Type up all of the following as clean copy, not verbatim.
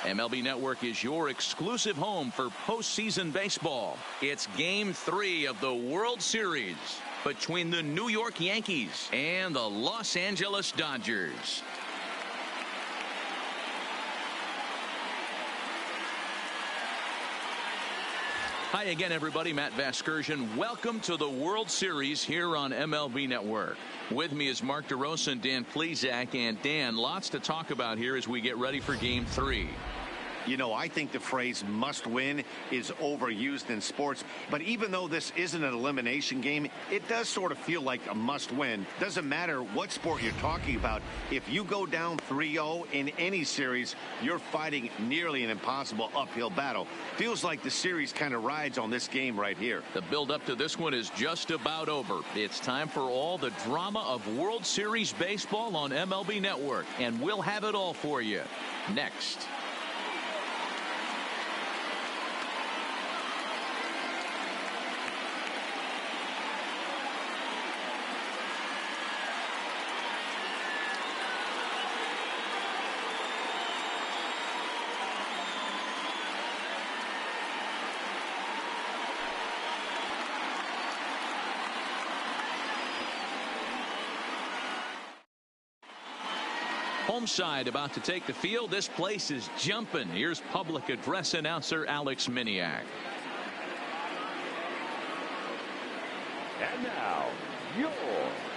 MLB Network is your exclusive home for postseason baseball. It's Game 3 of the World Series between the New York Yankees and the Los Angeles Dodgers. Hi again, everybody. Matt Vasgersian. Welcome to the World Series here on MLB Network. With me is Mark DeRosa and Dan Plesac. And Dan, lots to talk about here as we get ready for Game 3. You know, I think the phrase must win is overused in sports. But even though this isn't an elimination game, it does sort of feel like a must win. Doesn't matter what sport you're talking about. If you go down 3-0 in any series, you're fighting nearly an impossible uphill battle. Feels like the series kind of rides on this game right here. The build up to this one is just about over. It's time for all the drama of World Series baseball on MLB Network. And we'll have it all for you next. Home side about to take the field. This place is jumping. Here's public address announcer Alex MYnewyork. And now, your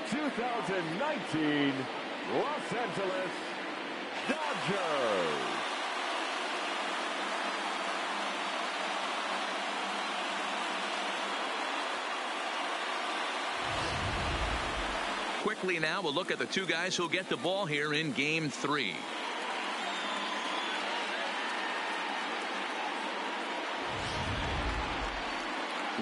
2019 Los Angeles Dodgers. Quickly now, we'll look at the two guys who'll get the ball here in Game 3.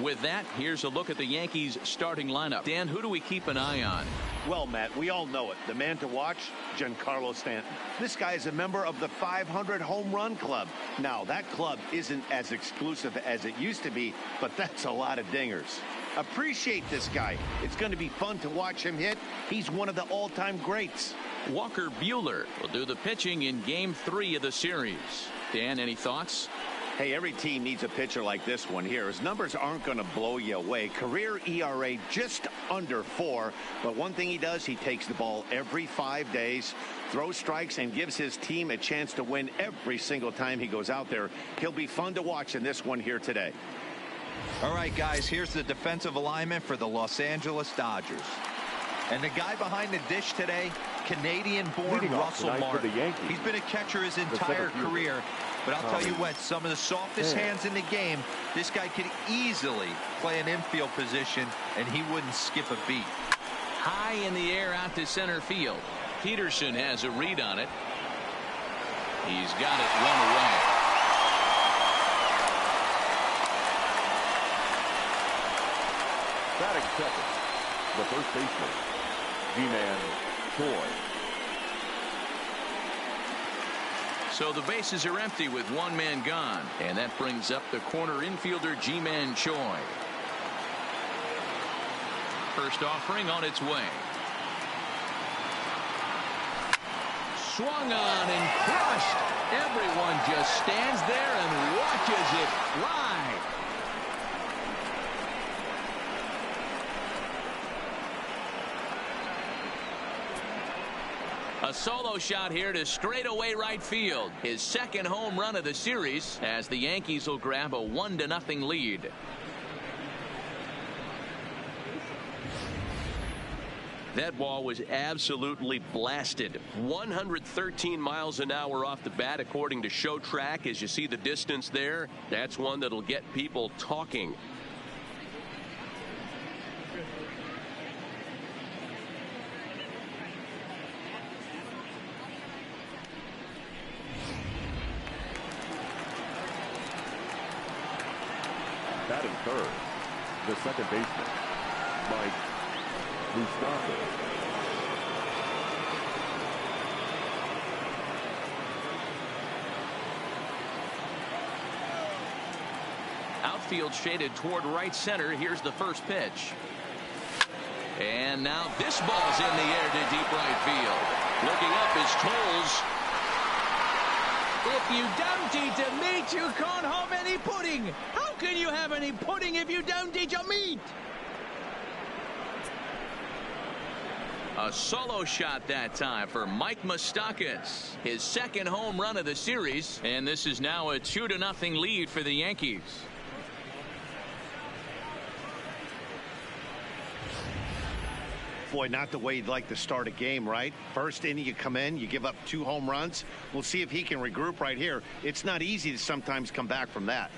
With that, here's a look at the Yankees starting lineup. Dan, who do we keep an eye on? Well, Matt, we all know it. The man to watch, Giancarlo Stanton. This guy is a member of the 500 home run club. Now, that club isn't as exclusive as it used to be, but that's a lot of dingers. Appreciate this guy. It's going to be fun to watch him hit. He's one of the all-time greats. Walker Buehler will do the pitching in Game 3 of the series. Dan, any thoughts? Hey, every team needs a pitcher like this one here. His numbers aren't going to blow you away. Career ERA just under 4. But one thing he does, he takes the ball every 5 days, throws strikes, and gives his team a chance to win every single time he goes out there. He'll be fun to watch in this one here today. All right, guys, here's the defensive alignment for the Los Angeles Dodgers. And the guy behind the dish today, Canadian-born Russell Martin. He's been a catcher his entire career. But I'll tell you what, some of the softest hands in the game, this guy could easily play an infield position, and he wouldn't skip a beat. High in the air out to center field. Peterson has a read on it. He's got it one away. Batting second, the first baseman, G-Man Choi. So the bases are empty with one man gone. And that brings up the corner infielder, G-Man Choi. First offering on its way. Swung on and crushed. Everyone just stands there and watches it fly. A solo shot here to straightaway right field. His second home run of the series as the Yankees will grab a 1-0 lead. That ball was absolutely blasted. 113 miles an hour off the bat according to Show Track. As you see the distance there, that's one that'll get people talking. Batting third, the second baseman, Mustafa. Outfield shaded toward right center. Here's the first pitch. And now this ball's in the air to deep right field. Looking up is Toles. If you don't eat a meat, you can't have any pudding. How can you have any pudding if you don't eat your meat? A solo shot that time for MYnewyork68's. His second home run of the series, and this is now a 2-0 lead for the Yankees. Boy, not the way you'd like to start a game, right? First inning, you come in, you give up 2 home runs. We'll see if he can regroup right here. It's not easy to sometimes come back from that.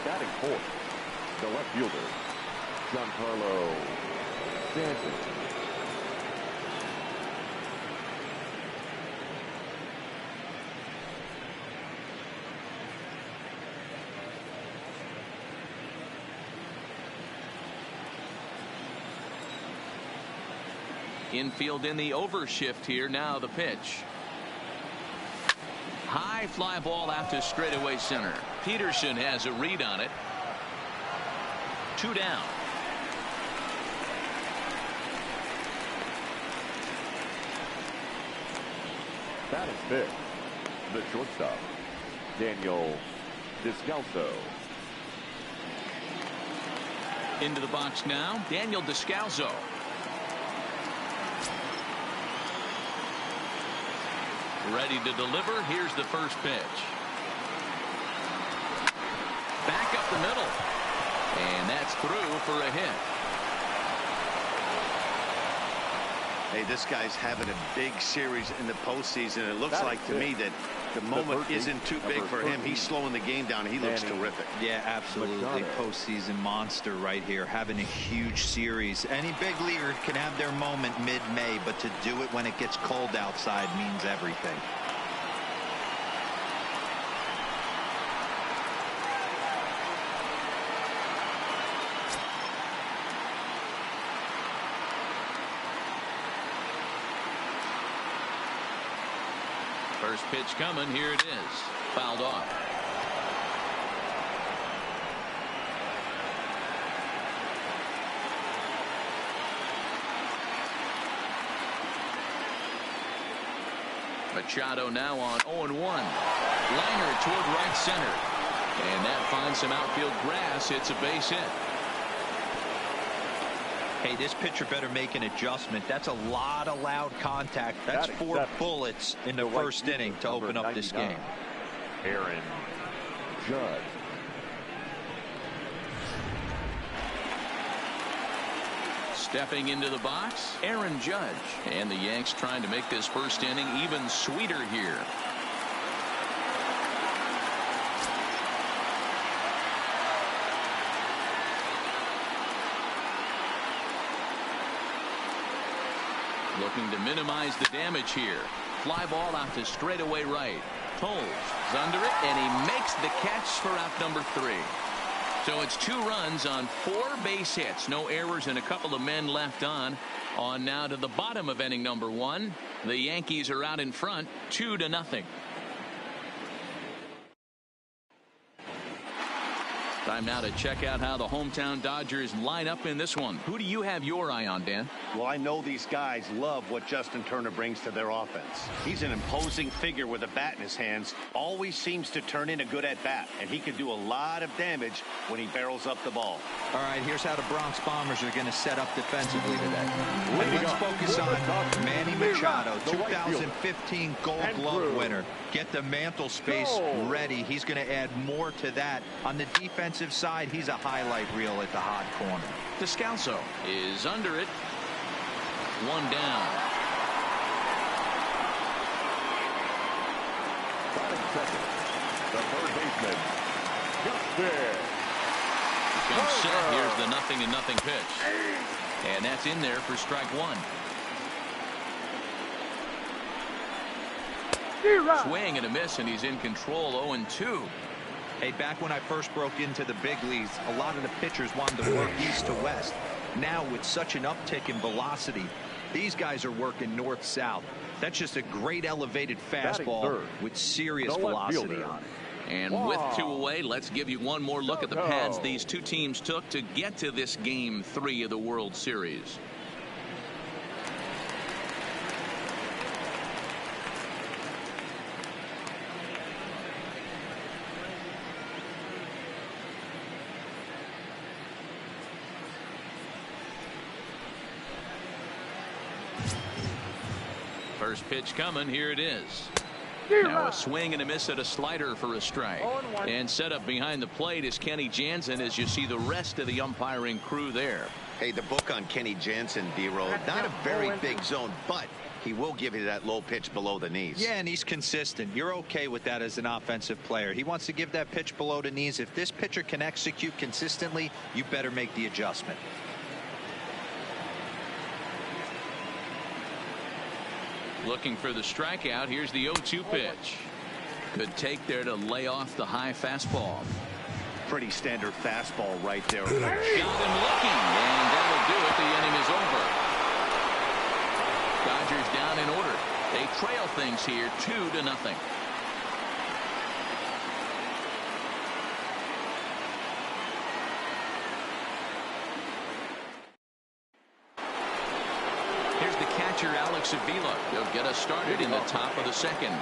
Batting fourth, the left fielder, Giancarlo Stanton. Infield in the overshift here. Now the pitch. High fly ball out to straightaway center. Peterson has a read on it. 2 down. Batting fifth, the shortstop, Daniel Descalso. Into the box now, Daniel Descalso. Ready to deliver. Here's the first pitch. Back up the middle. And that's through for a hit. Hey, this guy's having a big series in the postseason. It looks like to me that the moment isn't too big for him. He's slowing the game down. He looks terrific. Yeah, absolutely. Postseason monster right here, having a huge series. Any big leaguer can have their moment mid-May, but to do it when it gets cold outside means everything. First pitch coming. Here it is. Fouled off. Machado now on 0-1. Liner toward right center. And that finds some outfield grass. It's a base hit. Hey, this pitcher better make an adjustment. That's a lot of loud contact. That's 4 bullets in the first inning to open up this game. Aaron Judge. Stepping into the box, Aaron Judge. And the Yanks trying to make this first inning even sweeter here. Looking to minimize the damage here. Fly ball out to straightaway right. Tolles is under it, and he makes the catch for out number 3. So it's 2 runs on 4 base hits. No errors and a couple of men left on. On now to the bottom of inning number 1. The Yankees are out in front 2-0. Time now to check out how the hometown Dodgers line up in this one. Who do you have your eye on, Dan? Well, I know these guys love what Justin Turner brings to their offense. He's an imposing figure with a bat in his hands. Always seems to turn in a good at-bat, and he can do a lot of damage when he barrels up the ball. All right, here's how the Bronx Bombers are going to set up defensively today. And let's focus on Manny Machado, 2015 Gold Glove winner. Get the mantle space ready. He's going to add more to that. On the defensive side, he's a highlight reel at the hot corner. Descalso is under it. 1 down. Batting second, the third baseman, Justin. Comes set. Here's the 0-0 pitch. And that's in there for strike 1. Swing and a miss, and he's in control. 0-2. Hey, back when I first broke into the big leagues, a lot of the pitchers wanted to work east to west. Now, with such an uptick in velocity, these guys are working north-south. That's just a great elevated fastball with serious velocity on it. And with 2 away, let's give you one more look at the paths these two teams took to get to this Game 3 of the World Series. First pitch coming. Here it is. Now a swing and a miss at a slider for a strike. And set up behind the plate is Kenny Jansen as you see the rest of the umpiring crew there. Hey, the book on Kenny Jansen, D-Roll, not a very big zone, but he will give you that low pitch below the knees. Yeah, and he's consistent. You're okay with that as an offensive player. He wants to give that pitch below the knees. If this pitcher can execute consistently, you better make the adjustment. Looking for the strikeout. Here's the 0-2 pitch. Good take there to lay off the high fastball. Pretty standard fastball right there. Got him looking, and that'll do it. The inning is over. Dodgers down in order. They trail things here 2-0. Alex Avila. They'll get us started in the top of the second.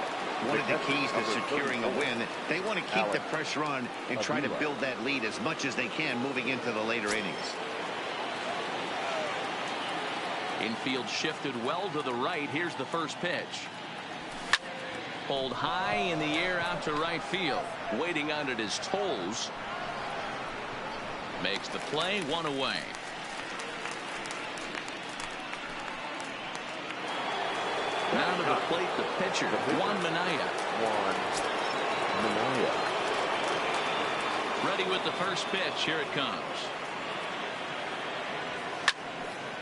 One of the keys to securing a win, they want to keep the pressure on and try to build that lead as much as they can moving into the later innings. Infield shifted well to the right. Here's the first pitch. Pulled high in the air out to right field. Waiting on it is Tolles. Makes the play. 1 away. Now to the plate, the pitcher, Juan Minaya. Ready with the first pitch. Here it comes.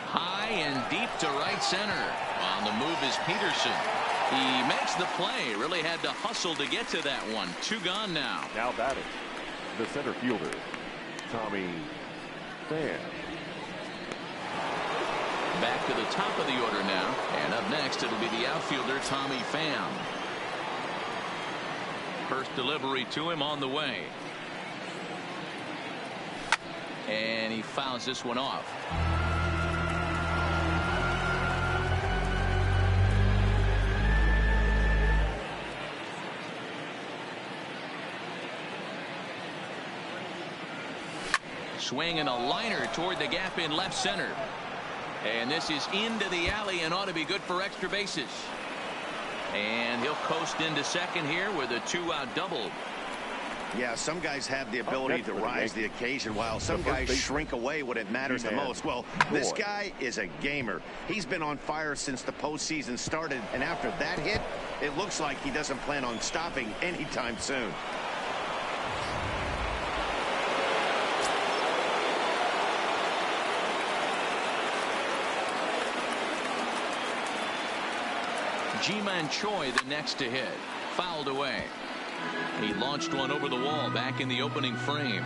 High and deep to right center. On the move is Peterson. He makes the play. Really had to hustle to get to that one. 2 gone now. Now batting, the center fielder, Tommy Pham. Back to the top of the order now. And up next, it'll be the outfielder, Tommy Pham. First delivery to him on the way. And he fouls this one off. Swinging a liner toward the gap in left center. And this is into the alley and ought to be good for extra bases. And he'll coast into second here with a 2-out double. Yeah, some guys have the ability to rise the occasion while some guys shrink away when it matters the most. Well, this guy is a gamer. He's been on fire since the postseason started, and after that hit, it looks like he doesn't plan on stopping anytime soon. Ji-Man Choi the next to hit. Fouled away. He launched one over the wall back in the opening frame.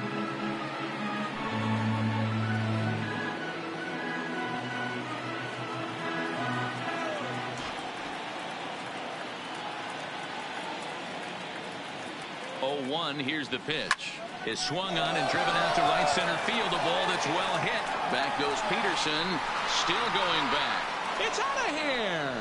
Here's the pitch. Is swung on and driven out to right center field. A ball that's well hit. Back goes Peterson. Still going back. It's out of here.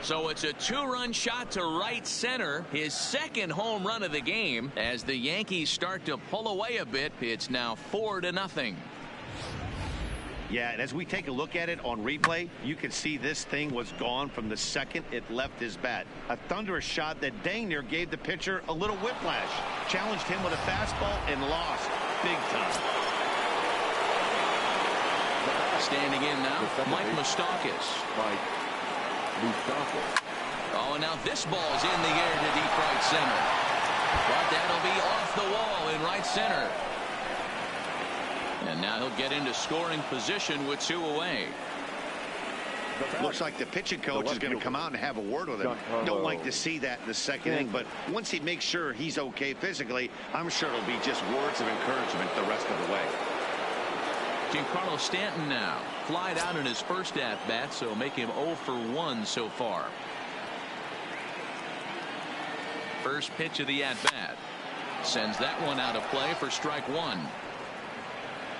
So it's a 2-run shot to right center. His second home run of the game. As the Yankees start to pull away a bit, it's now 4-0. Yeah, and as we take a look at it on replay, you can see this thing was gone from the second it left his bat. A thunderous shot that dang near gave the pitcher a little whiplash. Challenged him with a fastball and lost big time. Standing in now, Mike Moustakas. Oh, and now this ball's in the air to deep right center. But that'll be off the wall in right center. And now he'll get into scoring position with 2 away. Looks like the pitching coach is going to come out and have a word with him. Don't like to see that in the second inning, but once he makes sure he's okay physically, I'm sure it'll be just words of encouragement the rest of the way. Giancarlo Stanton now. flied out in his first at-bat, so make him 0 for 1 so far. First pitch of the at-bat. Sends that one out of play for strike one.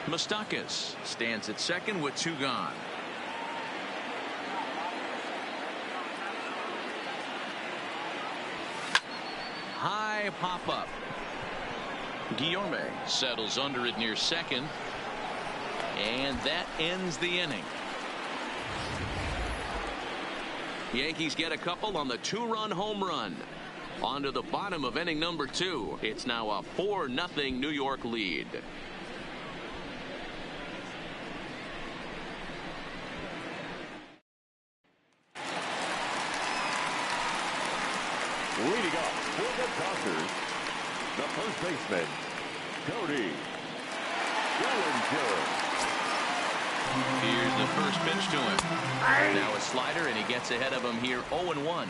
Moustakas stands at second with 2 gone. High pop-up. Guillorme settles under it near second. And that ends the inning. Yankees get a couple on the 2-run home run. On to the bottom of inning number 2. It's now a 4-0 New York lead. Leading up for the Dodgers, the first baseman, Cody Bellinger. Here's the first pitch to him. Now a slider, and he gets ahead of him here 0-1.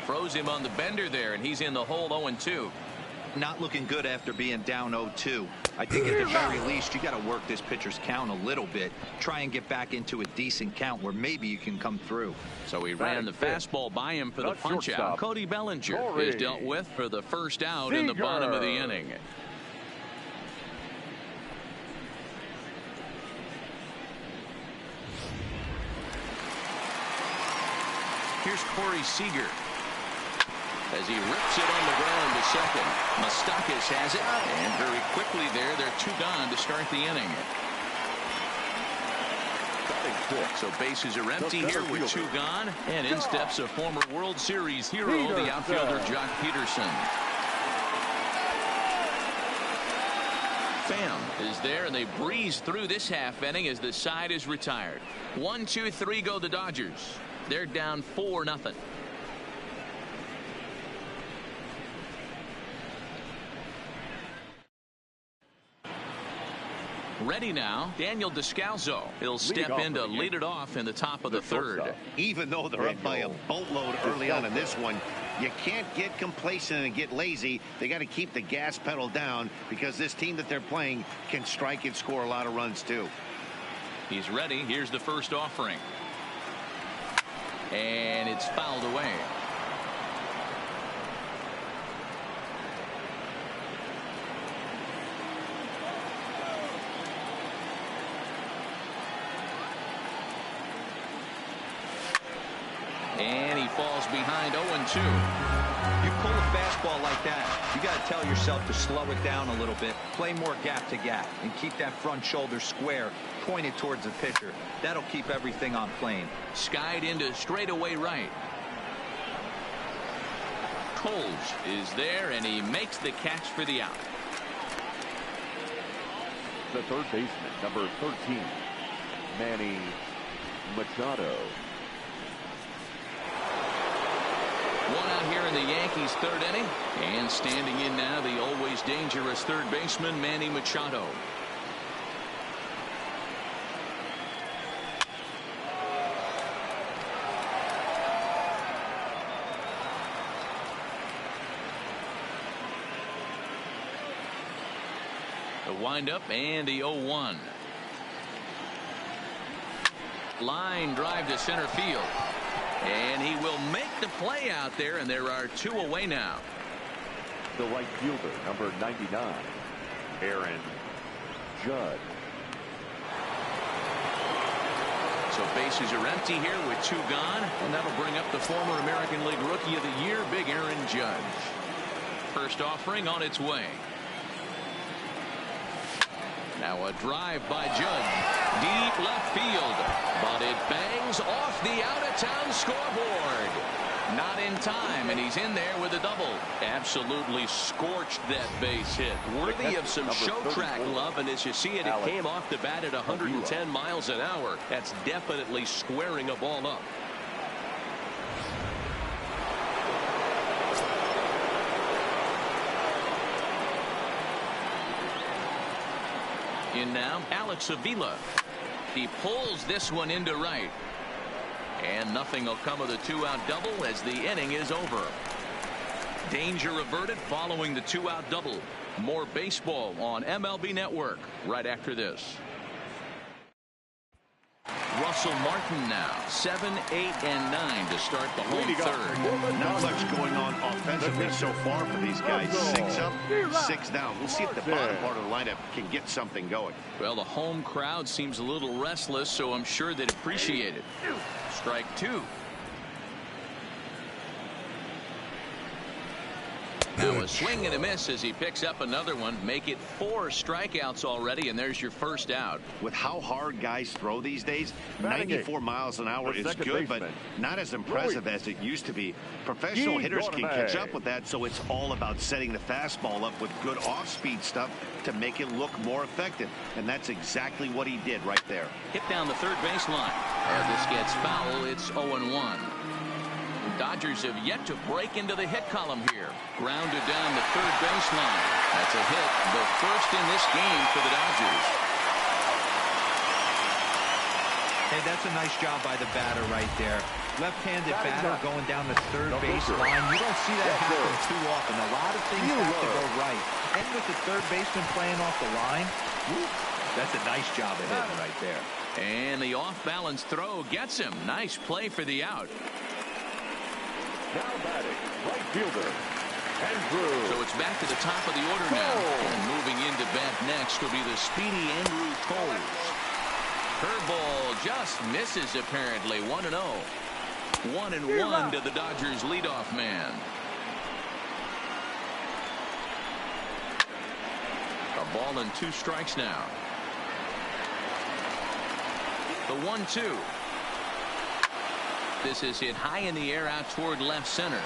Froze him on the bender there, and he's in the hole 0-2. Not looking good after being down 0-2. I think at the very least you got to work this pitcher's count a little bit. Try and get back into a decent count where maybe you can come through. So he ran the fastball by him for the punch out. Cody Bellinger is dealt with for the first out in the bottom of the inning. Here's Corey Seager as he rips it on the ground to second. Moustakas has it, and very quickly they're 2 gone to start the inning. So bases are empty here with 2 gone, and in steps a former World Series hero, the outfielder Jock Peterson. Pham is there, and they breeze through this half inning as the side is retired. 1, 2, 3 go the Dodgers. They're down 4-0. Ready now, Daniel Descalso. He'll step in to lead it off in the top of the third. Even though they're up by a boatload early on in this one, you can't get complacent and get lazy. They got to keep the gas pedal down because this team that they're playing can strike and score a lot of runs too. He's ready. Here's the first offering. And it's fouled away. And he falls behind 0-2. You pull a fastball like that, you got to tell yourself to slow it down a little bit, play more gap to gap, and keep that front shoulder square, pointed towards the pitcher. That'll keep everything on plane. Skied into straightaway right. Coles is there, and he makes the catch for the out. The third baseman, number 13, Manny Machado. One out here in the Yankees' third inning, and standing in now the always dangerous third baseman Manny Machado. The windup and the 0-1. Line drive to center field. And he will make the play out there, and there are 2 away now. The right fielder, number 99, Aaron Judge. So bases are empty here with 2 gone, and that'll bring up the former American League Rookie of the Year, Big Aaron Judge. First offering on its way. Now a drive by Judge. Deep left field. But it bangs off the out-of-town scoreboard. Not in time, and he's in there with a double. Absolutely scorched that base hit. Worthy of some show track love, and as you see it, it came off the bat at 110 miles an hour. That's definitely squaring a ball up. In now, Alex Avila. He pulls this one into right. And nothing will come of the 2-out double as the inning is over. Danger averted following the 2-out double. More baseball on MLB Network right after this. Russell Martin now 7, 8, and 9 to start the home third. Not much going on offensively so far for these guys. 6 up, 6 down. We'll see if the bottom part of the lineup can get something going. Well, the home crowd seems a little restless, so I'm sure they'd appreciate it. Strike 2. Now a swing and a miss as he picks up another one. Make it 4 strikeouts already, and there's your first out. With how hard guys throw these days, 94 miles an hour is good, but not as impressive as it used to be. Professional hitters can catch up with that, so it's all about setting the fastball up with good off-speed stuff to make it look more effective. And that's exactly what he did right there. Hit down the third baseline. As this gets foul, it's 0-1. Dodgers have yet to break into the hit column here. Grounded down the third baseline. That's a hit, the first in this game for the Dodgers. Hey, that's a nice job by the batter right there. Left-handed batter going down the third baseline. You don't see that happen too often. A lot of things have to go right. And with the third baseman playing off the line, that's a nice job of hitting right there. And the off-balance throw gets him. Nice play for the out. Now batting, right fielder, Andrew. So it's back to the top of the order now. And moving into bat next will be the speedy Andrew Coles. Curveball just misses apparently. 1-0. 1-1 to the Dodgers leadoff man. A ball and 2 strikes now. The 1-2. This is hit high in the air out toward left center.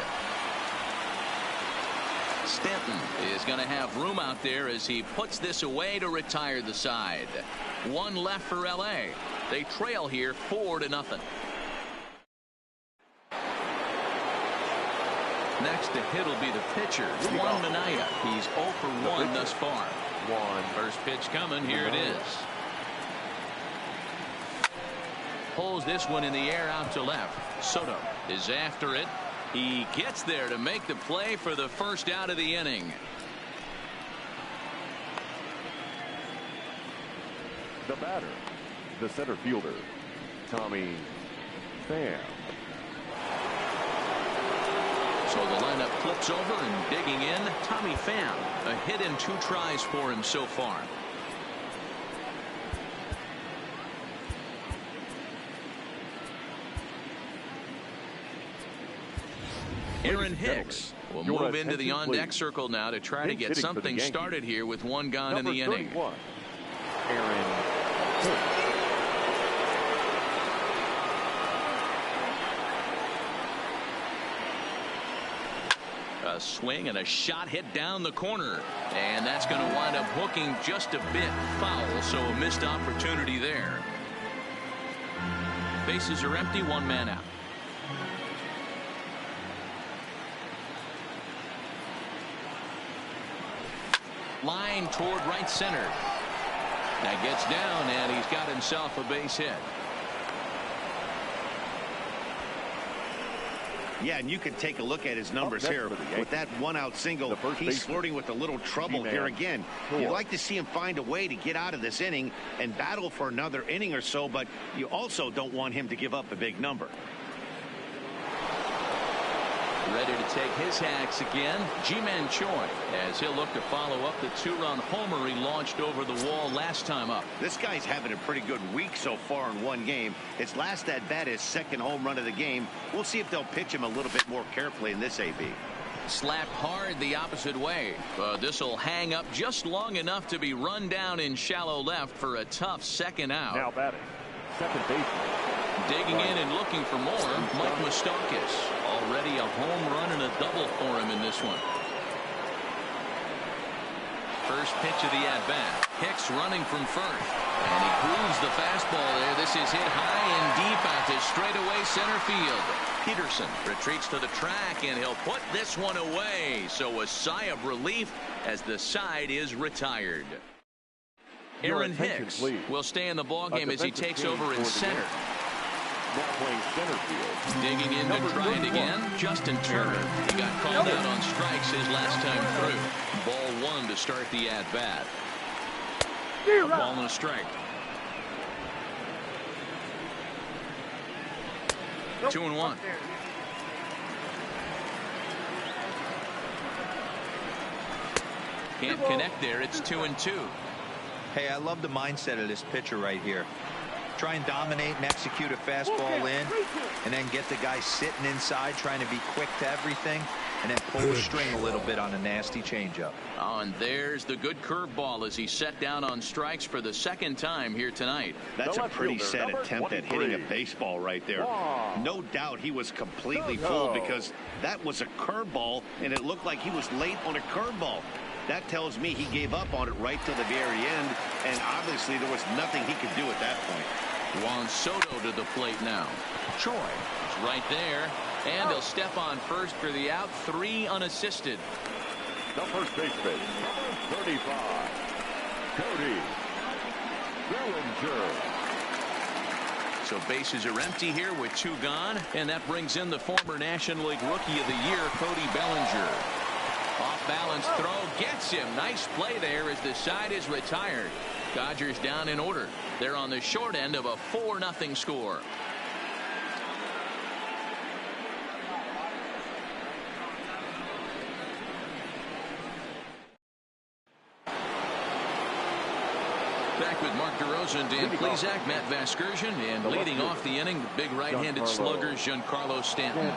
Stanton is going to have room out there as he puts this away to retire the side. 1 left for LA. They trail here 4-0. Next to hit will be the pitcher, Juan Minaya. He's 0 for 1 thus far. First pitch coming. Here it is. Pulls this one in the air out to left. Soto is after it. He gets there to make the play for the first out of the inning. The batter, the center fielder, Tommy Pham. So the lineup flips over and digging in, Tommy Pham. A hit in 2 tries for him so far. Aaron Hicks will move into the on-deck circle now to try to get something started here with 1 gone in the inning. Aaron Hicks. A swing and a shot hit down the corner, and that's going to wind up hooking just a bit foul, so a missed opportunity there. Bases are empty, 1 man out. Line toward right center. That gets down, and he's got himself a base hit. Yeah, and you can take a look at his numbers here. With that 1-out single, he's flirting with a little trouble here again. You'd like to see him find a way to get out of this inning and battle for another inning or so, but you also don't want him to give up a big number. Ready to take his hacks again, Ji-Man Choi, as he'll look to follow up the 2-run homer he launched over the wall last time up. This guy's having a pretty good week so far in 1 game. His last at bat is 2nd home run of the game. We'll see if they'll pitch him a little bit more carefully in this AB. Slapped hard the opposite way. This will hang up just long enough to be run down in shallow left for a tough 2nd out. Now batting, second baseman. Digging in and looking for more, Mike Moustakas. Already a home run and a double for him in this one. First pitch of the at-bat. Hicks running from first. And he grooves the fastball there. This is hit high and deep out to straightaway center field. Peterson retreats to the track, and he'll put this one away. So a sigh of relief as the side is retired. Aaron Hicks will stay in the ballgame as he takes over in center. now playing center field. Digging in to try it again, Justin Turner. He got called out on strikes his last time through. Ball one to start the at-bat. A ball and a strike. 2-1. Can't connect there. It's 2-2. Hey, I love the mindset of this pitcher right here. Try and dominate and execute a fastball in, and then get the guy sitting inside trying to be quick to everything, and then pull the string a little bit on a nasty changeup. Oh, and there's the good curveball as he set down on strikes for the second time here tonight. That's a pretty sad attempt at hitting a baseball right there. No doubt he was completely fooled because that was a curveball, and it looked like he was late on a curveball. That tells me he gave up on it right till the very end, and obviously there was nothing he could do at that point. Juan Soto to the plate now. Choi is right there, and he'll step on first for the out. 3 unassisted. The first baseman, 35, Cody Bellinger. So bases are empty here with 2 gone, and that brings in the former National League Rookie of the Year, Cody Bellinger. Off-balance throw gets him. Nice play there as the side is retired. Dodgers down in order. They're on the short end of a 4-0 score. Back with Mark DeRosa, Dan Plesac, Matt Vasgersian, and leading off the inning, the big right-handed slugger, Giancarlo Stanton.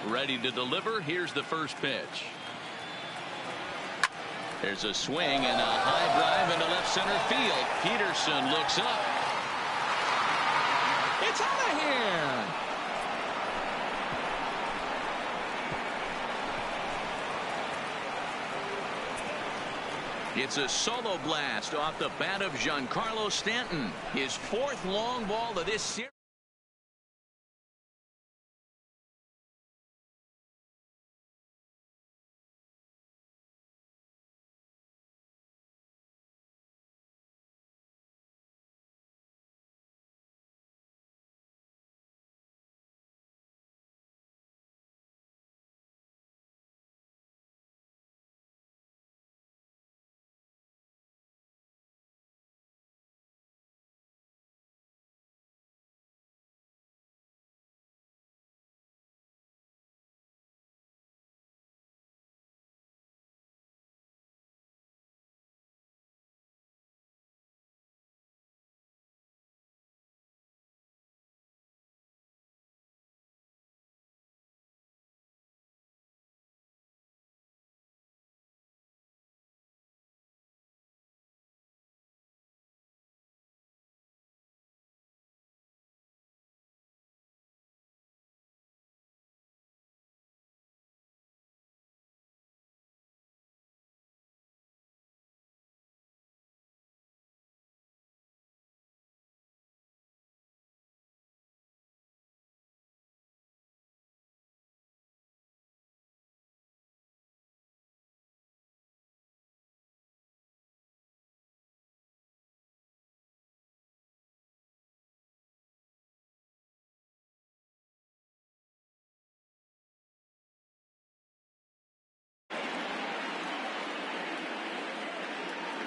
Ready to deliver. Here's the first pitch. There's a swing and a high drive into left center field. Peterson looks up. It's out of here. It's a solo blast off the bat of Giancarlo Stanton. His 4th long ball of this series.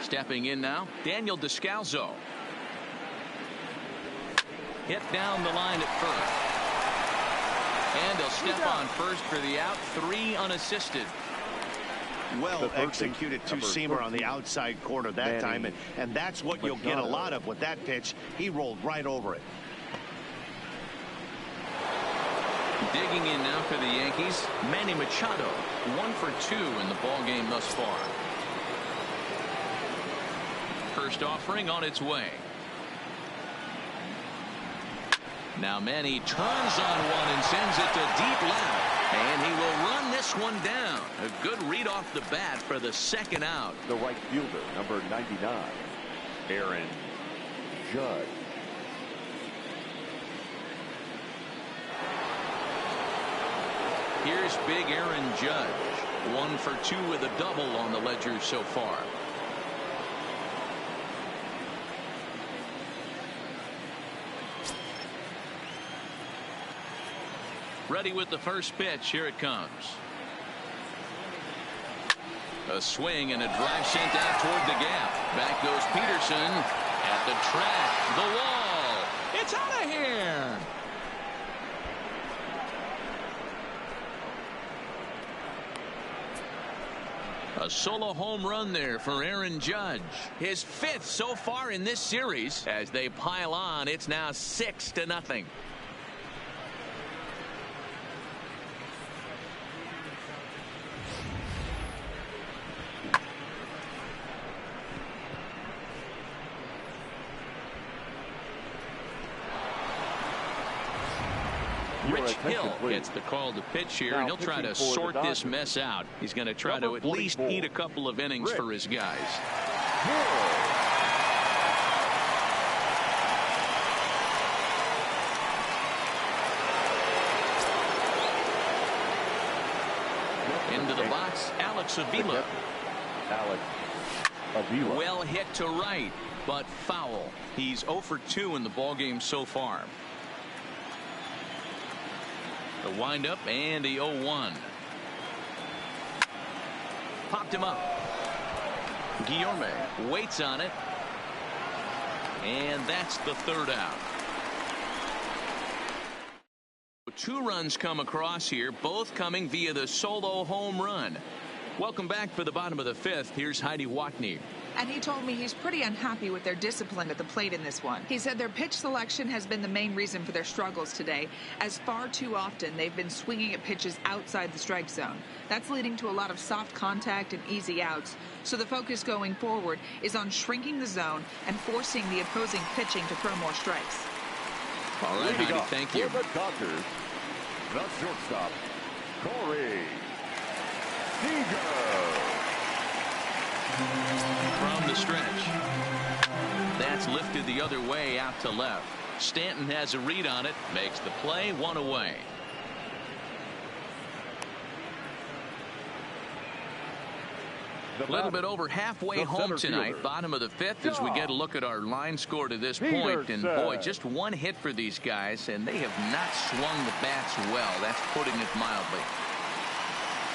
Stepping in now, Daniel Descalzo. Hit down the line at first. And he'll step on first for the out. 3 unassisted. Well executed two-seamer on the outside corner that time, and that's what you'll get a lot of with that pitch. He rolled right over it. Digging in now for the Yankees, Manny Machado. 1 for 2 in the ball game thus far. First offering on its way. Now Manny turns on one and sends it to deep left. And he will run this one down. A good read off the bat for the 2nd out. The right fielder, number 99, Aaron Judge. Here's big Aaron Judge. 1 for 2 with a double on the ledger so far. Ready with the first pitch. Here it comes. A swing and a drive sent out toward the gap. Back goes Peterson at the track. The wall. It's out of here. A solo home run there for Aaron Judge. His 5th so far in this series. As they pile on, it's now 6-0. Rich Hill gets the call to pitch here, and he'll try to sort this mess out. He's going to try to at least eat a couple of innings for his guys. Into the box, Alex Avila. Well hit to right, but foul. He's 0 for 2 in the ballgame so far. The windup and the 0-1. Popped him up. Guillaume waits on it. And that's the 3rd out. 2 runs come across here, both coming via the solo home run. Welcome back for the bottom of the 5th. Here's Heidi Watney. And he told me he's pretty unhappy with their discipline at the plate in this one. He said their pitch selection has been the main reason for their struggles today, as far too often they've been swinging at pitches outside the strike zone. That's leading to a lot of soft contact and easy outs. So the focus going forward is on shrinking the zone and forcing the opposing pitching to throw more strikes. All right, Heidi, thank you. For the Dodgers, the shortstop, Corey Seager. From the stretch. That's lifted the other way out to left. Stanton has a read on it. Makes the play. 1 away. A little bit over halfway home tonight. Bottom of the 5th as we get a look at our line score to this point. And boy, just 1 hit for these guys, and they have not swung the bats well. That's putting it mildly.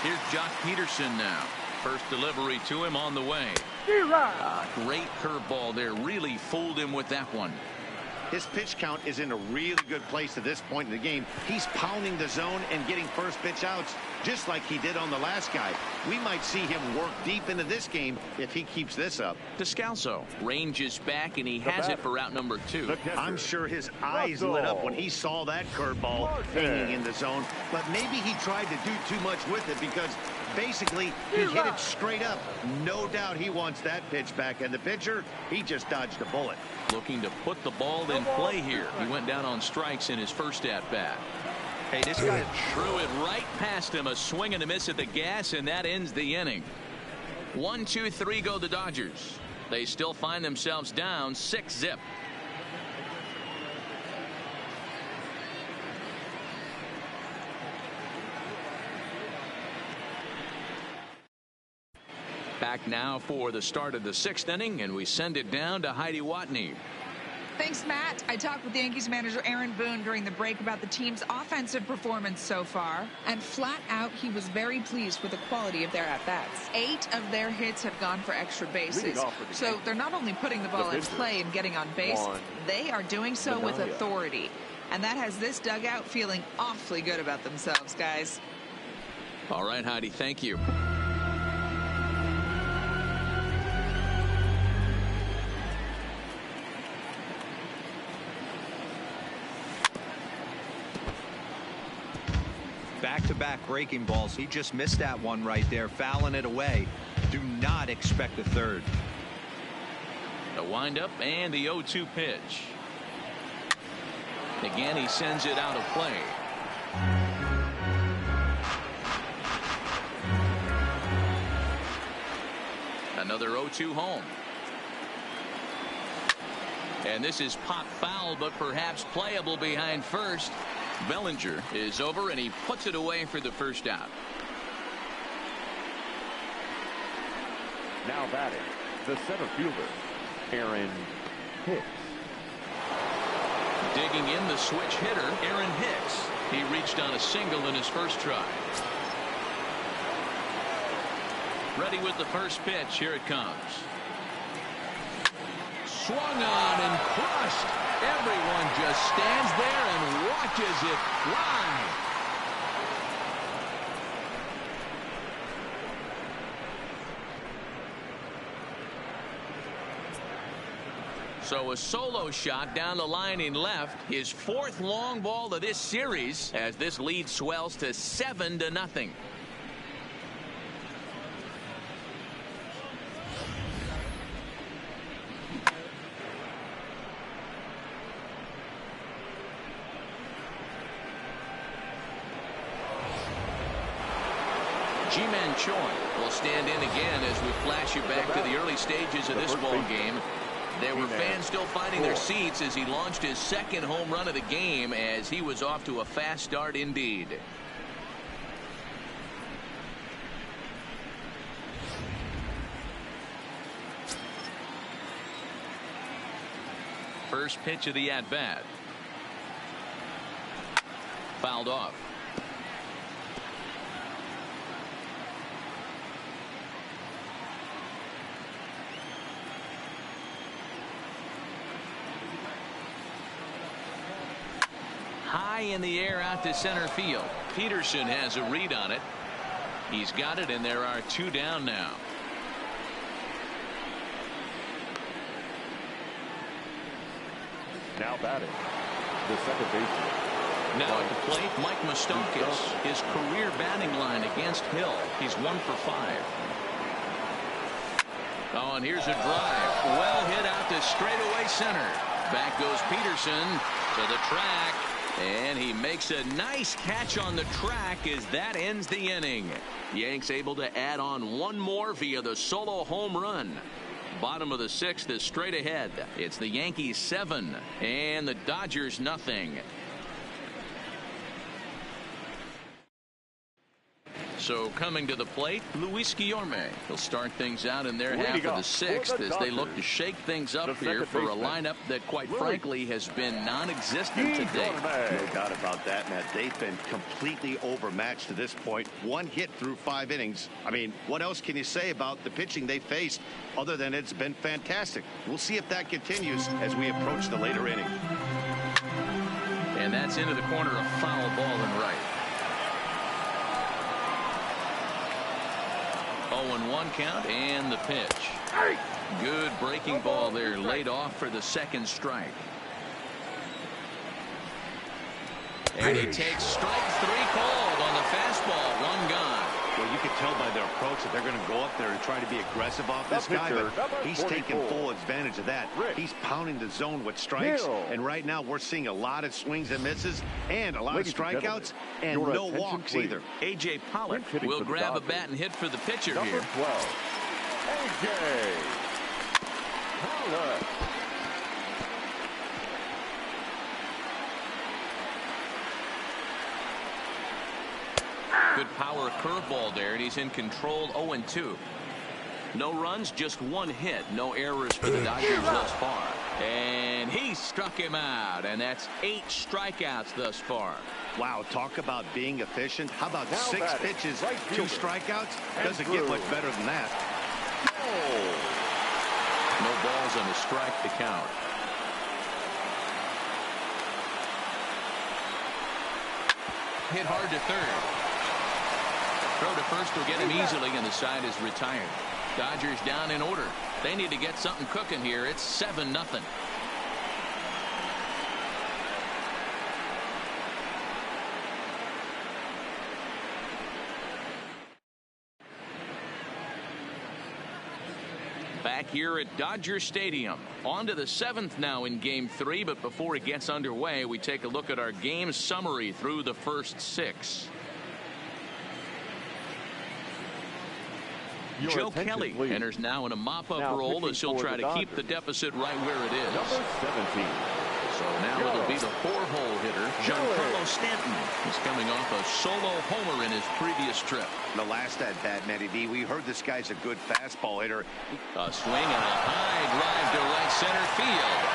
Here's Jock Peterson now. First delivery to him on the way. Great curveball there. Really fooled him with that one. His pitch count is in a really good place at this point in the game. He's pounding the zone and getting first pitch outs just like he did on the last guy. We might see him work deep into this game if he keeps this up. Descalso ranges back, and he has it for out number 2. I'm sure his eyes lit up when he saw that curveball hanging in the zone, but maybe he tried to do too much with it because basically he hit it straight up. No doubt he wants that pitch back, and the pitcher, he just dodged a bullet. Looking to put the ball in play here. He went down on strikes in his first at bat. Hey, this guy threw it right past him. A swing and a miss at the gas, and that ends the inning. 1, 2, 3 go the Dodgers. They still find themselves down 6-0. Back now for the start of the 6th inning, and we send it down to Heidi Watney. Thanks, Matt. I talked with Yankees manager Aaron Boone during the break about the team's offensive performance so far, and flat out, he was very pleased with the quality of their at-bats. 8 of their hits have gone for extra bases, so they're not only putting the ball in play and getting on base, they are doing so with authority, and that has this dugout feeling awfully good about themselves, guys. All right, Heidi, thank you. Back-to-back breaking balls. He just missed that one right there, fouling it away. Do not expect a third. The windup and the 0-2 pitch. Again, he sends it out of play. Another 0-2 home. And this is pop foul, but perhaps playable behind first. Bellinger is over, and he puts it away for the first out. Now batting, the center fielder, Aaron Hicks. Digging in the switch hitter, Aaron Hicks. He reached on a single in his first try. Ready with the first pitch. Here it comes. Swung on and crushed. Everyone just stands there and watches it fly. So a solo shot down the line in left. His fourth long ball of this series as this lead swells to 7-0. Ji-Man Choi will stand in again as we flash you back to the early stages of this ball game. There were fans still finding their seats as he launched his second home run of the game as he was off to a fast start indeed. First pitch of the at-bat. Fouled off. High in the air out to center field. Peterson has a read on it. He's got it, and there are two down now. Now batting, the second baseman. Now at the plate, Mike Moustakas. His career batting line against Hill. He's 1 for 5. Oh, and here's a drive. Well hit out to straightaway center. Back goes Peterson to the track. And he makes a nice catch on the track as that ends the inning. Yanks able to add on one more via the solo home run. Bottom of the 6th is straight ahead. It's the Yankees 7 and the Dodgers nothing. So coming to the plate, Luis Guillorme. He'll start things out in their half of the 6th as they look to shake things up here for a lineup that, quite frankly, has been non-existent today. No doubt about that, Matt. They've been completely overmatched to this point. One hit through 5 innings. I mean, what else can you say about the pitching they faced other than it's been fantastic? We'll see if that continues as we approach the later inning. And that's into the corner, a foul ball and right. 0-1 count and the pitch. Good breaking ball there, laid off for the second strike. And he takes strike 3 called on the fastball. 1 gone. Well, you can tell by their approach that they're going to go up there and try to be aggressive off this guy, but he's taking full advantage of that. He's pounding the zone with strikes, and right now we're seeing a lot of swings and misses and a lot of strikeouts and no walks either. A.J. Pollock will grab a bat and hit for the pitcher Number here. 12, A.J. Pollock. Good power curveball there, and he's in control. 0-2. No runs, just 1 hit. No errors for the Dodgers thus far. And he struck him out, and that's 8 strikeouts thus far. Wow, talk about being efficient. How about Now 6 pitches, 2 strikeouts? Doesn't get much better than that. No balls and a strike to count. Hit hard to third. Throw to first will get him easily, and the side is retired. Dodgers down in order. They need to get something cooking here. It's 7-0. Back here at Dodger Stadium. On to the 7th now in Game 3, but before it gets underway, we take a look at our game summary through the first 6. Joe Kelly enters now in a mop-up role as he'll try to keep the deficit right where it is. Number 17. So now it'll be the 4-hole hitter, Giancarlo Stanton. He's coming off a solo homer in his previous trip. The last at-bat, Matty D, we heard this guy's a good fastball hitter. A swing and a high drive to right center field.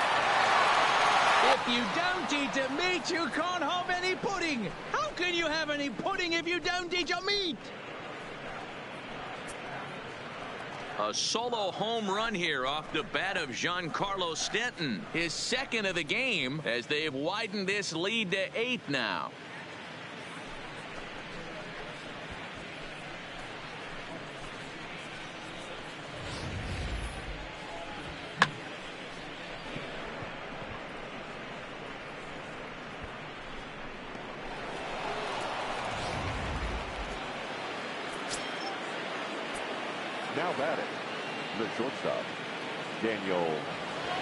If you don't eat the meat, you can't have any pudding. How can you have any pudding if you don't eat your meat? A solo home run here off the bat of Giancarlo Stanton. His second of the game as they've widened this lead to 8 now. Now batting, the shortstop, Daniel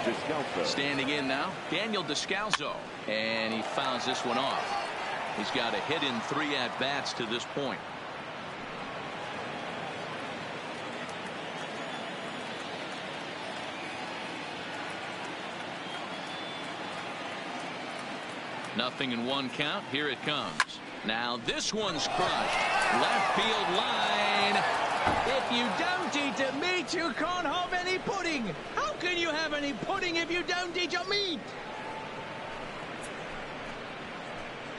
Descalso. Standing in now, Daniel Descalso. And he fouls this one off. He's got a hit in 3 at-bats to this point. Nothing in 1 count. Here it comes. Now this one's crushed. Left field line. If you don't eat the meat, you can't have any pudding. How can you have any pudding if you don't eat your meat?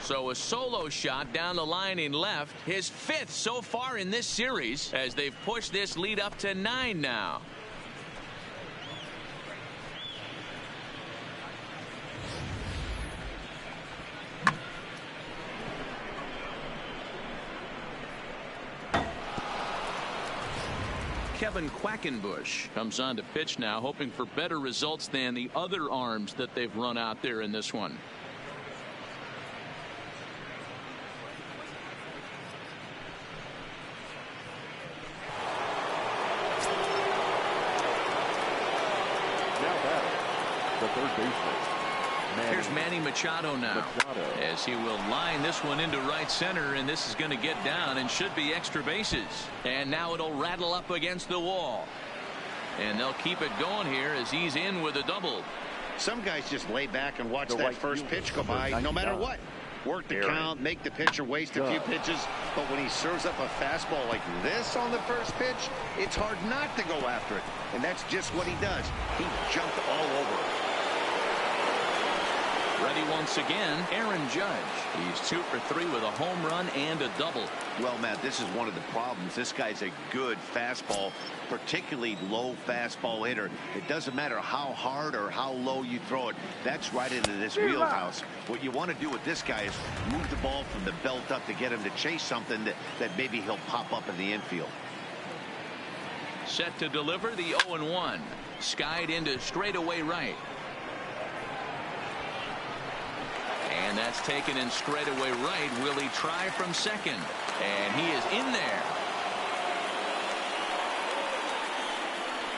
So a solo shot down the line in left. His 5th so far in this series as they've pushed this lead up to 9 now. Kevin Quackenbush comes on to pitch now, hoping for better results than the other arms that they've run out there in this one. Now batting, the third baseman. Here's Manny Machado now as he will line this one into right center, and this is going to get down and should be extra bases. And now it'll rattle up against the wall, and they'll keep it going here as he's in with a double. Some guys just lay back and watch that first pitch go by no matter what. Work the count, make the pitcher waste a few pitches, but when he serves up a fastball like this on the first pitch, it's hard not to go after it, and that's just what he does. He jumped all over it. Ready once again, Aaron Judge. He's 2 for 3 with a home run and a double. Well, Matt, this is one of the problems. This guy's a good fastball, particularly low fastball hitter. It doesn't matter how hard or how low you throw it. That's right into this wheelhouse. What you want to do with this guy is move the ball from the belt up to get him to chase something that maybe he'll pop up in the infield. Set to deliver the 0-1. Skied into straightaway right. And that's taken in straightaway right. Will he try from second? And he is in there.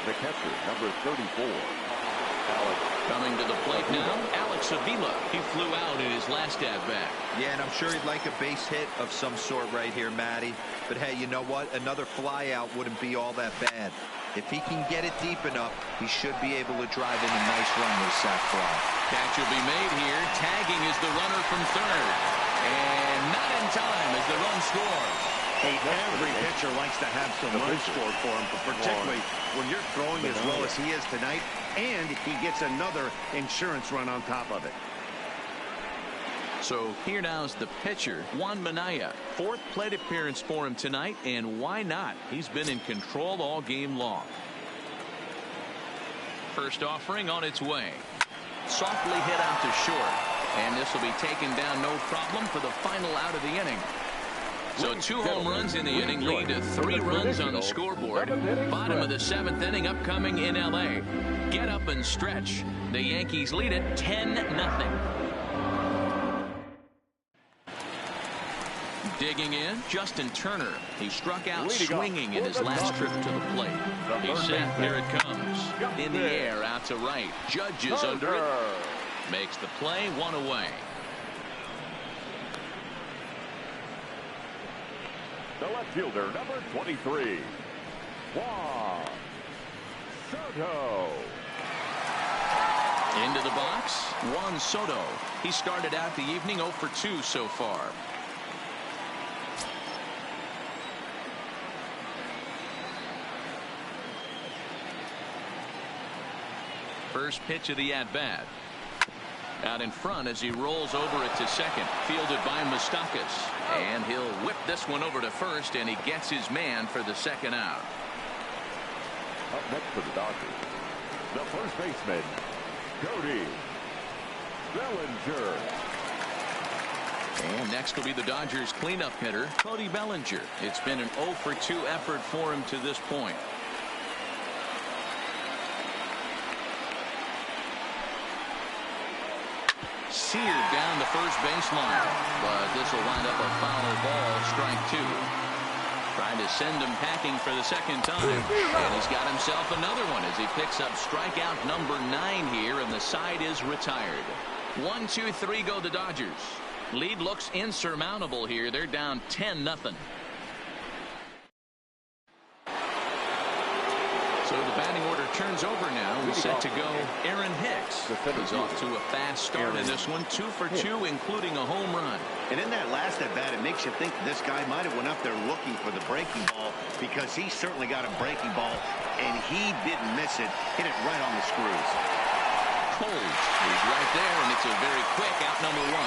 The catcher, number 34, Alex. Coming to the plate now, Alex Avila. He flew out in his last at-bat. Yeah, and I'm sure he'd like a base hit of some sort right here, Matty. But hey, you know what? Another fly out wouldn't be all that bad. If he can get it deep enough, he should be able to drive in a nice run with a sac fly. Catch will be made here. Tagging is the runner from third. And not in time as the run scores. Hey, every pitcher likes to have some runs scored for him, but particularly when you're throwing as well as he is tonight, and he gets another insurance run on top of it. So here now is the pitcher, Juan Minaya. 4th plate appearance for him tonight, and why not? He's been in control all game long. First offering on its way. Softly hit out to short, and this will be taken down no problem for the final out of the inning. So 2 home runs in the inning lead to 3 runs on the scoreboard. Bottom of the 7th inning upcoming in L.A. Get up and stretch. The Yankees lead it 10-0. Digging in, Justin Turner. He struck out swinging in his last trip to the plate. He's set. Here it comes. In the air, out to right. Judge is under it. Makes the play, 1 away. The left fielder, number 23, Juan Soto. Into the box, Juan Soto. He started out the evening 0 for 2 so far. First pitch of the at-bat. Out in front as he rolls over it to second. Fielded by Moustakas. And he'll whip this one over to first, and he gets his man for the second out. Up next for the Dodgers, the first baseman, Cody Bellinger. And next will be the Dodgers cleanup hitter, Cody Bellinger. It's been an 0 for 2 effort for him to this point. Seared down the first baseline, but this will wind up a foul ball, strike 2. Trying to send him packing for the second time, and he's got himself another one as he picks up strikeout number 9 here, and the side is retired. 1, 2, 3 go the Dodgers. Lead looks insurmountable here. They're down 10-0. So the batting order turns over now. We're set to go Aaron Hicks. He's off to a fast start in this one. 2 for 2, including a home run. And in that last at bat, it makes you think this guy might have went up there looking for the breaking ball, because he certainly got a breaking ball, and he didn't miss it. Hit it right on the screws. Cold is right there, and it's a very quick out number 1.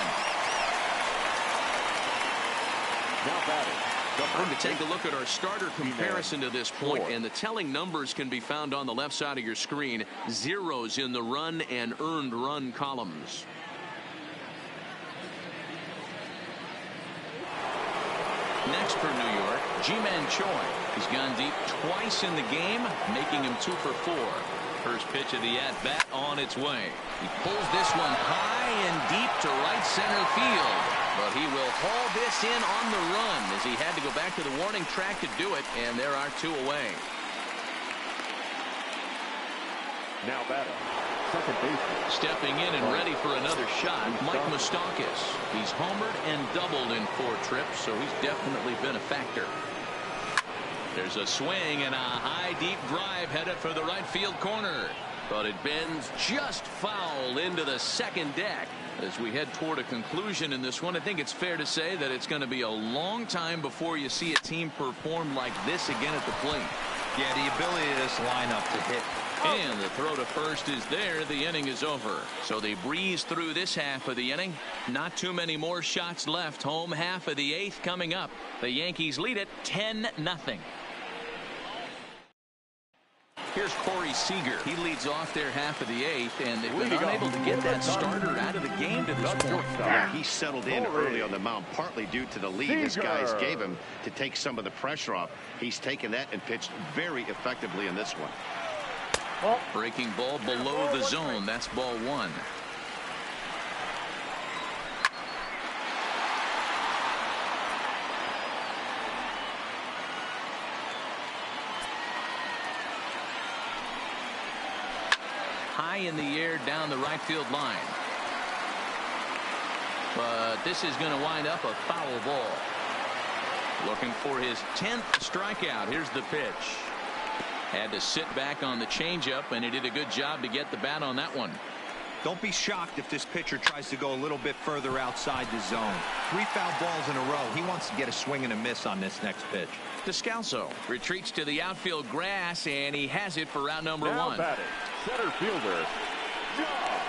Now batting. We're going to take a look at our starter comparison to this point, and the telling numbers can be found on the left side of your screen. Zeros in the run and earned run columns. Next for New York, Ji-Man Choi. He's gone deep twice in the game, making him 2 for 4. First pitch of the at-bat on its way. He pulls this one high and deep to right center field. But he will haul this in on the run as he had to go back to the warning track to do it, and there are 2 away. Now batting, second baseman. Stepping in and ready for another shot, Mike Moustakas. He's homered and doubled in 4 trips, so he's definitely been a factor. There's a swing and a high deep drive headed for the right field corner, but it bends just foul into the second deck. As we head toward a conclusion in this one, I think it's fair to say that it's going to be a long time before you see a team perform like this again at the plate. Yeah, the ability of this lineup to hit. And the throw to first is there. The inning is over. So they breeze through this half of the inning. Not too many more shots left. Home half of the 8th coming up. The Yankees lead it 10-0. Here's Corey Seager. He leads off their half of the 8th, and they've been unable to get that starter out of the game to this point. Yeah, he settled in early on the mound, partly due to the lead his guys gave him to take some of the pressure off. He's taken that and pitched very effectively in this one. Breaking ball below the zone. That's ball 1. High in the air down the right field line. But this is going to wind up a foul ball. Looking for his 10th strikeout. Here's the pitch. Had to sit back on the changeup, and he did a good job to get the bat on that one. Don't be shocked if this pitcher tries to go a little bit further outside the zone. 3 foul balls in a row. He wants to get a swing and a miss on this next pitch. Descalso retreats to the outfield grass, and he has it for round number 1. Now batting, center fielder, Jock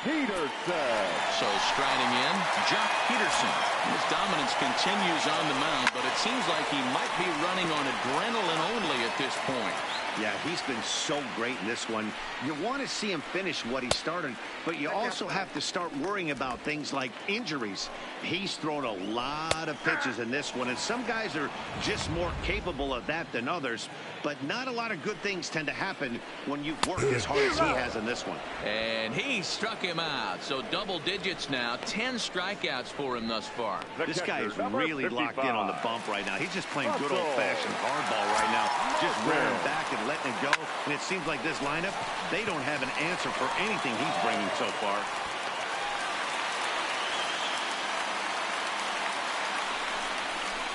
Peterson. So striding in, Jock Peterson. His dominance continues on the mound, but it seems like he might be running on adrenaline only at this point. Yeah, he's been so great in this one. You want to see him finish what he started, but you also have to start worrying about things like injuries. He's thrown a lot of pitches in this one, and some guys are just more capable of that than others, but not a lot of good things tend to happen when you've worked as hard as he has in this one. And he struck him out. So double digits now, 10 strikeouts for him thus far. This guy is really locked in on the bump right now. He's just playing good old-fashioned hardball right now, just rearing back and letting it go. And it seems like this lineup, they don't have an answer for anything he's bringing so far.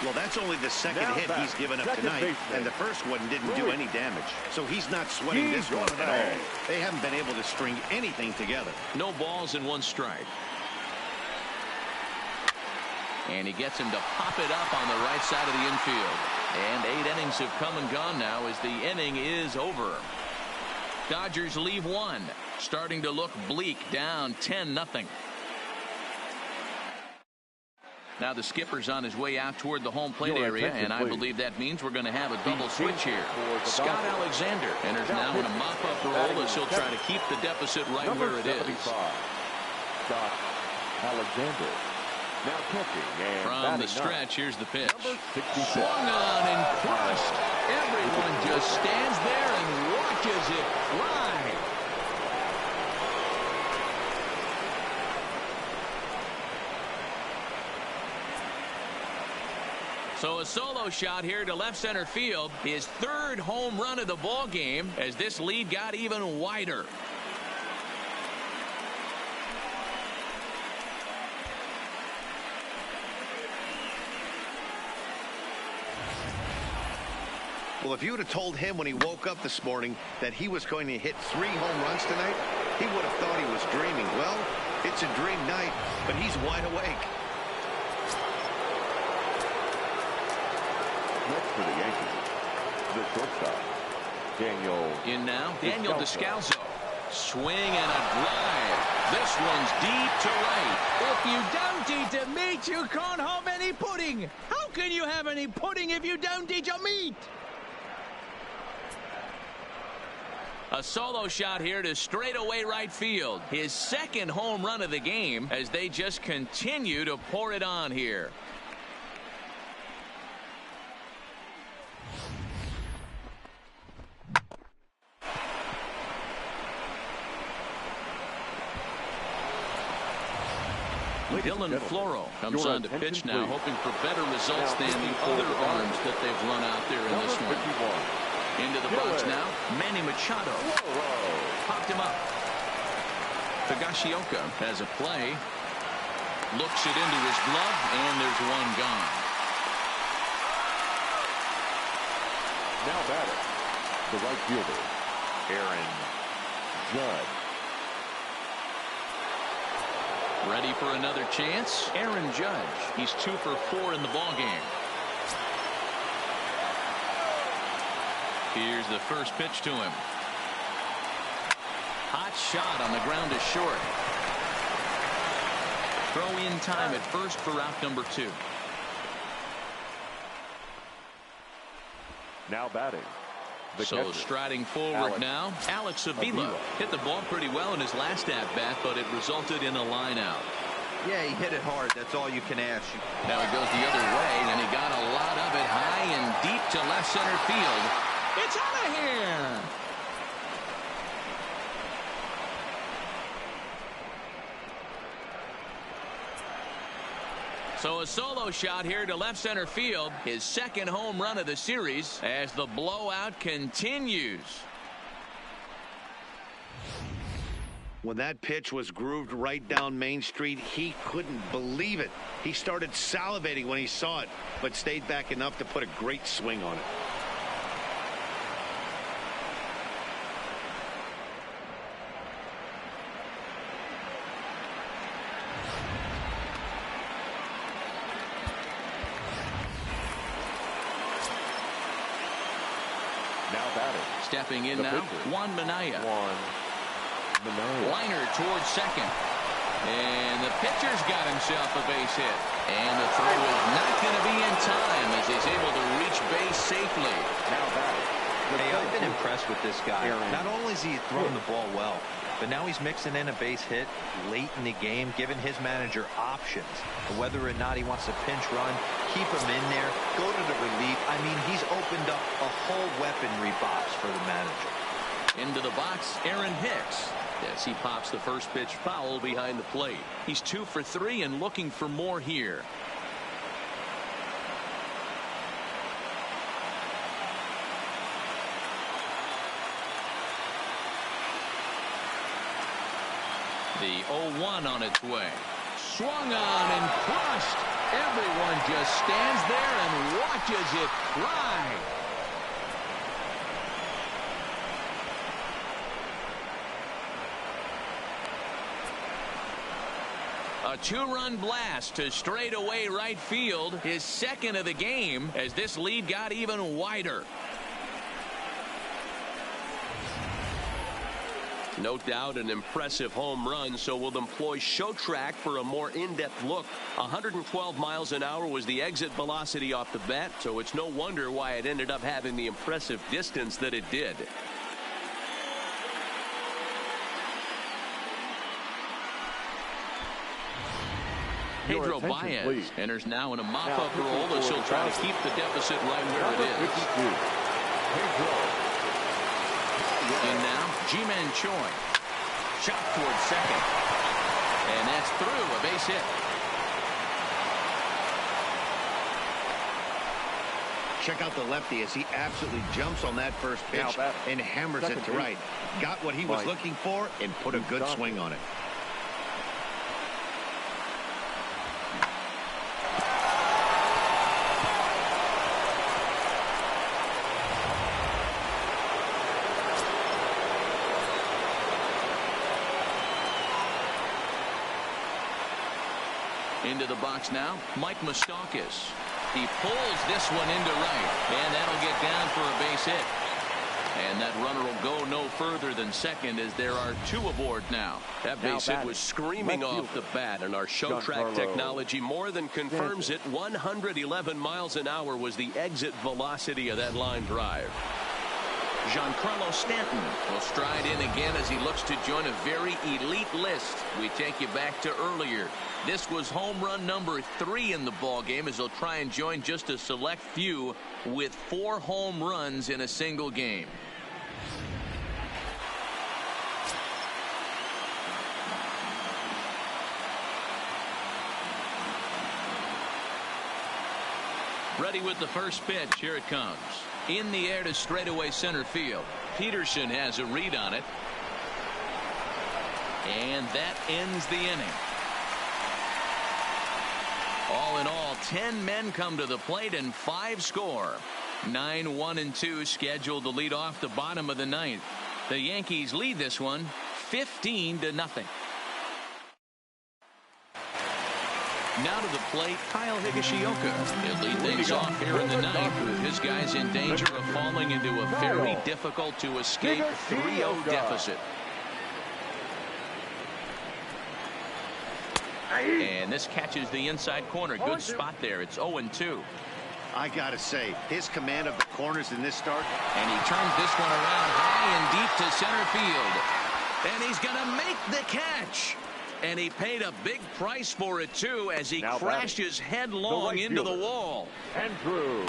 Well, that's only the second hit he's given up tonight, and the first one didn't do any damage. So he's not sweating this one at all. They haven't been able to string anything together. No balls and 1 strike. And he gets him to pop it up on the right side of the infield. And 8 innings have come and gone now as the inning is over. Dodgers leave one. Starting to look bleak, down 10-0. Now the skipper's on his way out toward the home plate area, and I believe that means we're going to have a double switch here. Scott Alexander enters now in a mop-up role as he'll try to keep the deficit right where it is. Scott Alexander. Now catching and from the stretch, here's the pitch. Swung on and crushed. Everyone just stands there and watches it fly. So a solo shot here to left center field. His third home run of the ball game as this lead got even wider. Well, if you would have told him when he woke up this morning that he was going to hit 3 home runs tonight, he would have thought he was dreaming. Well, it's a dream night, but he's wide awake. Next for the Yankees, the shortstop, Daniel. In now, Daniel Descalso. Swing and a drive. This one's deep to right. If you don't eat the meat, you can't have any pudding. How can you have any pudding if you don't eat your meat? A solo shot here to straightaway right field. His second home run of the game as they just continue to pour it on here. Dylan Floro comes on to pitch now, hoping for better results than the other arms that they've run out there in this one. Into the box now, Manny Machado. Popped him up. Higashioka has a play. Looks it into his glove, and there's one gone. Now batting, the right fielder, Aaron Judge. Ready for another chance? Aaron Judge. He's 2 for 4 in the ballgame. Here's the first pitch to him. Hot shot on the ground to short. Throw in time at first for out number 2. Now batting. So striding forward now, Alex Avila hit the ball pretty well in his last at-bat, but it resulted in a line out. Yeah, he hit it hard. That's all you can ask. Now he goes the other way, and he got a lot of it high and deep to left center field. It's out of here. So a solo shot here to left center field, his second home run of the series as the blowout continues. When that pitch was grooved right down Main Street, he couldn't believe it. He started salivating when he saw it, but stayed back enough to put a great swing on it. Stepping in now, Juan Minaya. Liner towards second. And the pitcher's got himself a base hit. And the throw is not going to be in time as he's able to reach base safely. Hey, I've been impressed with this guy. Not only has he thrown the ball well, but now he's mixing in a base hit late in the game, giving his manager options. Whether or not he wants to pinch run, keep him in there, go to the relief. I mean, he's opened up a whole weaponry box for the manager. Into the box, Aaron Hicks. As he pops the first pitch foul behind the plate. He's 2 for 3 and looking for more here. The 0-1 on its way. Swung on and crushed. Everyone just stands there and watches it fly. A 2-run blast to straightaway right field, his second of the game, as this lead got even wider. No doubt an impressive home run, so we'll employ show track for a more in-depth look. 112 miles an hour was the exit velocity off the bat, so it's no wonder why it ended up having the impressive distance that it did. Pedro Baez enters now in a mop-up role as he'll try to keep the deficit right where it is. In now, Ji-Man Choi. Shot towards second. And that's through, a base hit. Check out the lefty as he absolutely jumps on that first pitch and hammers it to right. Got what he was looking for and put a good swing on it. Into the box now, Mike Moustakas. He pulls this one into right, and that'll get down for a base hit. And that runner will go no further than second as there are two aboard now. That base hit was screaming off the bat, and our show track technology more than confirms it. 111 miles an hour was the exit velocity of that line drive. Giancarlo Stanton will stride in again as he looks to join a very elite list. We take you back to earlier. This was home run number 3 in the ball game as he'll try and join just a select few with 4 home runs in a single game. Ready with the first pitch. Here it comes. In the air to straightaway center field. Peterson has a read on it. And that ends the inning. All in all, 10 men come to the plate and 5 score. 9-1-2 scheduled to lead off the bottom of the 9th. The Yankees lead this one 15-0. Now to the plate, Kyle Higashioka. He'll lead things off here in the 9th with his guys in danger of falling into a very difficult to escape 3-0 deficit. And this catches the inside corner. Good spot there. It's 0-2. I gotta say, his command of the corners in this start. And he turns this one around high and deep to center field. And he's gonna make the catch. And he paid a big price for it, too, as he crashes headlong into the wall. Andrew.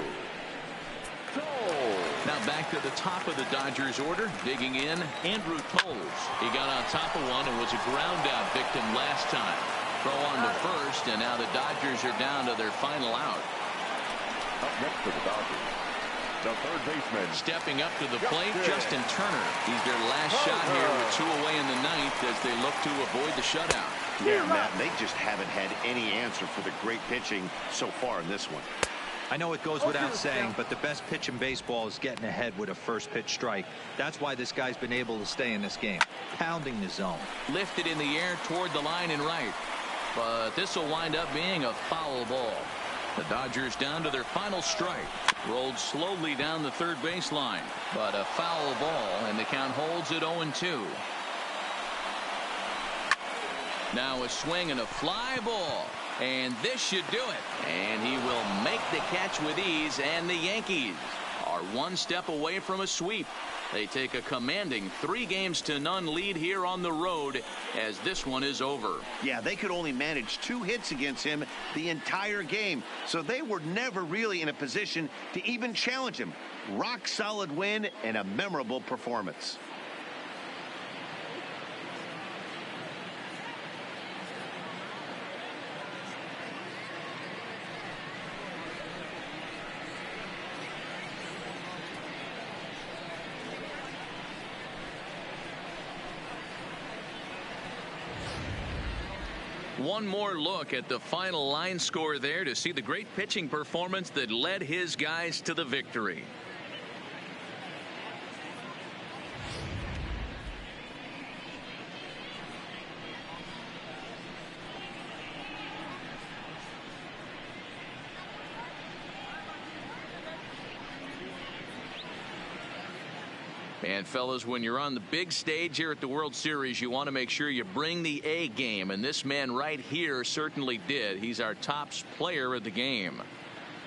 Now back to the top of the Dodgers order. Digging in, Andrew Toles. He got on top of one and was a ground-out victim last time. Throw on to first, and now the Dodgers are down to their final out. Up next for the Dodgers, the third baseman. Stepping up to the plate, Justin Turner. He's their last shot here with 2 away in the 9th as they look to avoid the shutout. Yeah, Matt, they just haven't had any answer for the great pitching so far in this one. I know it goes without saying, but the best pitch in baseball is getting ahead with a first pitch strike. That's why this guy's been able to stay in this game, pounding the zone. Lifted in the air toward the line and right. But this will wind up being a foul ball. The Dodgers down to their final strike. Rolled slowly down the third baseline. But a foul ball, and the count holds at 0-2. Now a swing and a fly ball. And this should do it. And he will make the catch with ease, and the Yankees are one step away from a sweep. They take a commanding 3-0 lead here on the road as this one is over. Yeah, they could only manage 2 hits against him the entire game, so they were never really in a position to even challenge him. Rock solid win and a memorable performance. One more look at the final line score there to see the great pitching performance that led his guys to the victory. And fellas, when you're on the big stage here at the World Series, you want to make sure you bring the A game. And this man right here certainly did. He's our top player of the game.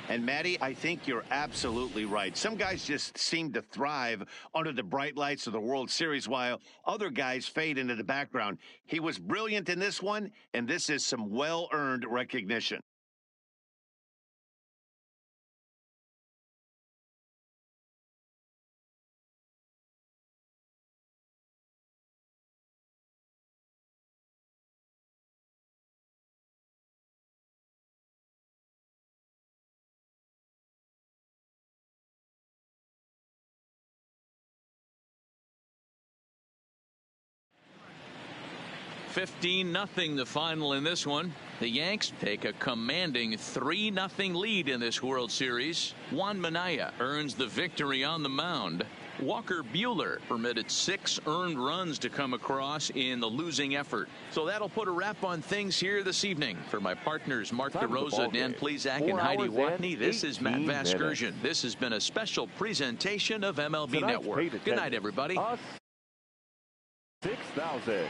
And Matty, I think you're absolutely right. Some guys just seem to thrive under the bright lights of the World Series while other guys fade into the background. He was brilliant in this one, and this is some well-earned recognition. (15-0) the final in this one. The Yanks take a commanding 3-0 lead in this World Series. Juan Minaya earns the victory on the mound. Walker Buehler permitted 6 earned runs to come across in the losing effort. So that'll put a wrap on things here this evening. For my partners Mark DeRosa, Dan Plesac, and Heidi Watney, this is Matt Vasgersian. This has been a special presentation of MLB Network. Good night, everybody. 6,000.